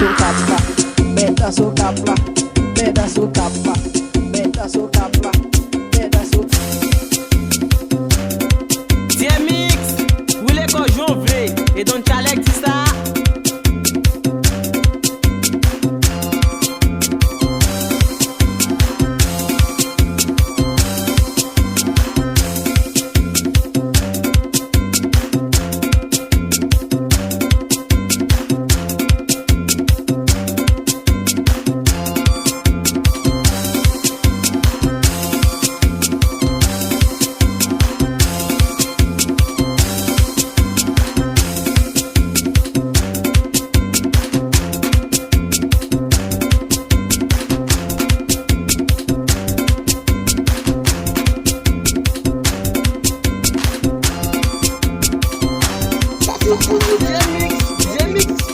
socapla, meta socapla, meta socapla, meta socapla, meta socapla. C'est mix, vous les cochons vrais, et donc Chalek dit ça. J'ai mix,